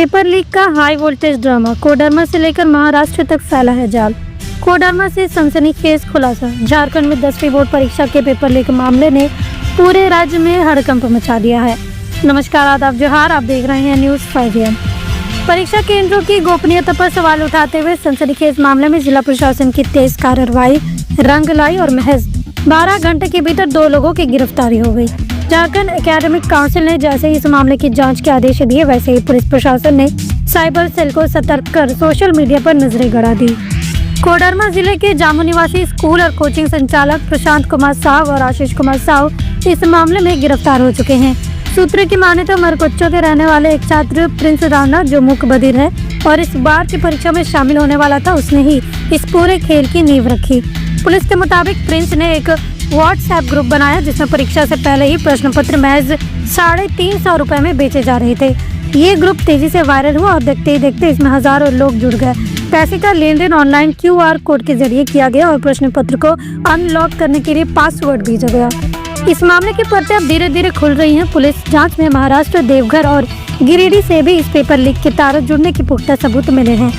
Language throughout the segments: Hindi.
पेपर लीक का हाई वोल्टेज ड्रामा, कोडरमा से लेकर महाराष्ट्र तक फैला है जाल। कोडरमा से सनसनीखेज खुलासा, झारखंड में 10वीं बोर्ड परीक्षा के पेपर लीक मामले ने पूरे राज्य में हड़कंप मचा दिया है। नमस्कार, आदाब, जोहार, आप देख रहे हैं न्यूज़ 5am। परीक्षा केंद्रों की गोपनीयता पर सवाल उठाते हुए सनसनीखेज मामले में जिला प्रशासन की तेज कार्रवाई रंग लाई और महज 12 घंटे के भीतर 2 लोगों की गिरफ्तारी हो गई। झारखंड एकेडमिक काउंसिल ने जैसे ही इस मामले की जांच के आदेश दिए, वैसे ही पुलिस प्रशासन ने साइबर सेल को सतर्क कर सोशल मीडिया पर नजरें गड़ा दी। कोडरमा जिले के जामू निवासी स्कूल और कोचिंग संचालक प्रशांत कुमार साहू और आशीष कुमार साहू इस मामले में गिरफ्तार हो चुके हैं। सूत्रों की माने तो मरकुच्चो के रहने वाले एक छात्र प्रिंस राणा, जो मूक बधिर है और इस बार की परीक्षा में शामिल होने वाला था, उसने ही इस पूरे खेल की नींव रखी। पुलिस के मुताबिक प्रिंस ने एक व्हाट्सएप ग्रुप बनाया जिसमें परीक्षा से पहले ही प्रश्न पत्र महज 350 रुपए में बेचे जा रहे थे। ये ग्रुप तेजी से वायरल हुआ और देखते ही देखते इसमें हजारों लोग जुड़ गए। पैसे का लेन देन ऑनलाइन QR कोड के जरिए किया गया और प्रश्न पत्र को अनलॉक करने के लिए पासवर्ड भेजा गया। इस मामले की परतें अब धीरे धीरे खुल रही हैं। पुलिस जांच में महाराष्ट्र, देवघर और गिरिडीह से भी इस पेपर लीक के तारों जुड़ने के पुख्ता सबूत मिले हैं।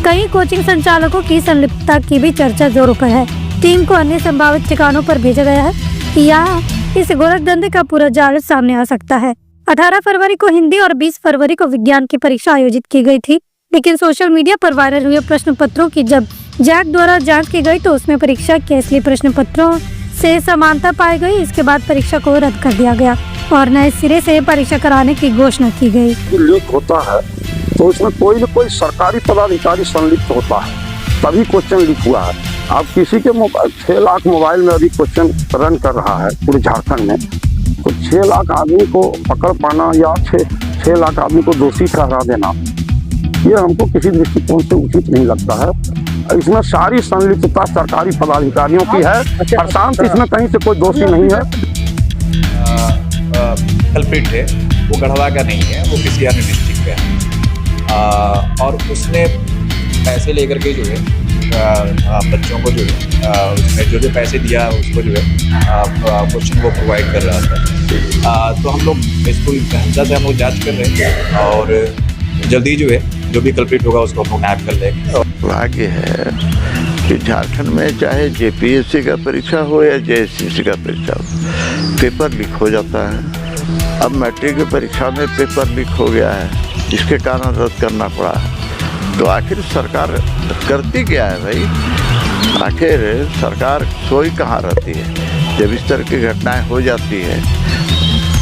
कई कोचिंग संचालकों की संलिप्तता की भी चर्चा जोरों पर है। टीम को अन्य संभावित ठिकानों पर भेजा गया है या इस गोरखधंधे का पूरा जाल सामने आ सकता है। 18 फरवरी को हिंदी और 20 फरवरी को विज्ञान की परीक्षा आयोजित की गई थी, लेकिन सोशल मीडिया पर वायरल हुए प्रश्न पत्रों की जब जैक द्वारा जांच की गई तो उसमें परीक्षा के असली प्रश्न पत्रों से समानता पाई गई। इसके बाद परीक्षा को रद्द कर दिया गया और नए सिरे से परीक्षा कराने की घोषणा की गई। लीक होता है तो उसमें कोई न कोई सरकारी पदाधिकारी संलिप्त होता है, तभी क्वेश्चन लीक हुआ है। अब किसी के 6 लाख मोबाइल में अभी क्वेश्चन रन कर रहा है पूरे झारखंड में, तो 6 लाख आदमी को पकड़ पाना या 6 लाख आदमी को दोषी ठहरा देना, ये हमको किसी दृष्टिकोण से उचित नहीं लगता है। इसमें सारी संलिप्तता सरकारी पदाधिकारियों की है। प्रशांत इसमें कहीं से कोई दोषी नहीं है। कल्प्रिट है वो गढ़वा का नहीं है, वो किसी अन्य डिस्ट्रिक्ट का है और उसने पैसे लेकर के जो है बच्चों को जो है उसने जो पैसे दिया उसको जो है क्वेश्चन वो प्रोवाइड कर रहा था। तो हम लोग स्कूल गहनता से हम लोग जाँच कर रहे हैं और जल्दी जो है जो भी कल्प्रिट होगा उसको हम नैप कर लेंगे। भाग्य है कि झारखंड में चाहे JPSC का परीक्षा हो या JSCC का परीक्षा हो, पेपर लीक हो जाता है। अब मैट्रिक की परीक्षा में पेपर लीक हो गया है, इसके कारण रद्द करना पड़ा है। तो आखिर सरकार करती क्या है भाई? आखिर सरकार सोई कहाँ रहती है? जब इस तरह की घटनाएं हो जाती है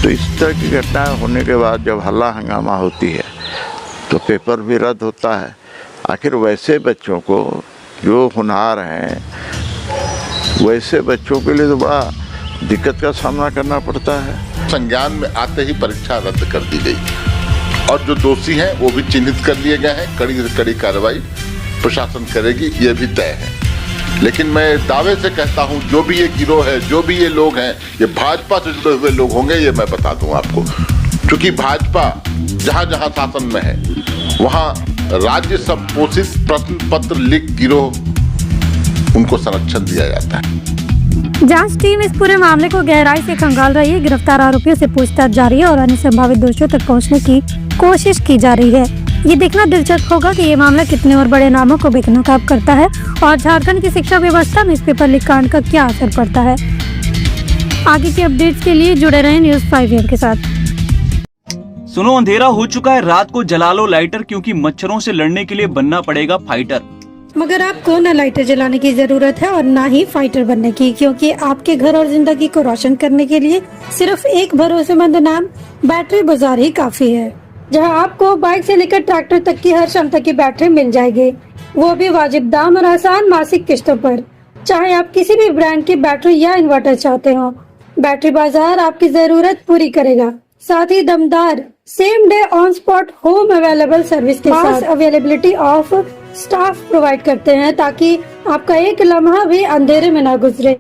तो इस तरह की घटनाएं होने के बाद जब हल्ला हंगामा होती है तो पेपर भी रद्द होता है। आखिर वैसे बच्चों को जो होनहार हैं, वैसे बच्चों के लिए तो बड़ा दिक्कत का सामना करना पड़ता है। संज्ञान में आते ही परीक्षा रद्द कर दी गई और जो दोषी हैं वो भी चिन्हित कर लिए गए हैं। कड़ी से कड़ी कार्रवाई प्रशासन करेगी, ये भी तय है। लेकिन मैं दावे से कहता हूँ जो भी ये गिरोह है, जो भी ये लोग हैं, ये भाजपा से जुड़े हुए लोग होंगे, ये मैं बता दूँ आपको। क्योंकि भाजपा जहाँ जहाँ शासन में है वहाँ राज्य संपोषित प्रश्न पत्र लीक गिरोह उनको संरक्षण दिया जाता है। जांच टीम इस पूरे मामले को गहराई से खंगाल रही है। गिरफ्तार आरोपियों से पूछताछ जारी है और अन्य संभावित दोषियों तक पहुंचने की कोशिश की जा रही है। ये देखना दिलचस्प होगा कि ये मामला कितने और बड़े नामों को बेनकाब करता है और झारखंड की शिक्षा व्यवस्था में इस पेपर लीक कांड का क्या असर पड़ता है। आगे की अपडेट्स के लिए जुड़े रहें न्यूज़ 5am के साथ। सुनो, अंधेरा हो चुका है, रात को जला लो लाइटर, क्योंकि मच्छरों से लड़ने के लिए बनना पड़ेगा फाइटर। मगर आपको न लाइटर जलाने की जरूरत है और न ही फाइटर बनने की, क्योंकि आपके घर और जिंदगी को रोशन करने के लिए सिर्फ एक भरोसेमंद नाम बैटरी बाजार ही काफी है, जहां आपको बाइक से लेकर ट्रैक्टर तक की हर क्षमता की बैटरी मिल जाएगी, वो भी वाजिब दाम और आसान मासिक किस्तों पर। चाहे आप किसी भी ब्रांड की बैटरी या इन्वर्टर चाहते हो, बैटरी बाजार आपकी जरूरत पूरी करेगा। साथ ही दमदार same day on spot home available service के साथ अवेलेबिलिटी ऑफ स्टाफ प्रोवाइड करते हैं, ताकि आपका एक लम्हा भी अंधेरे में ना गुजरे।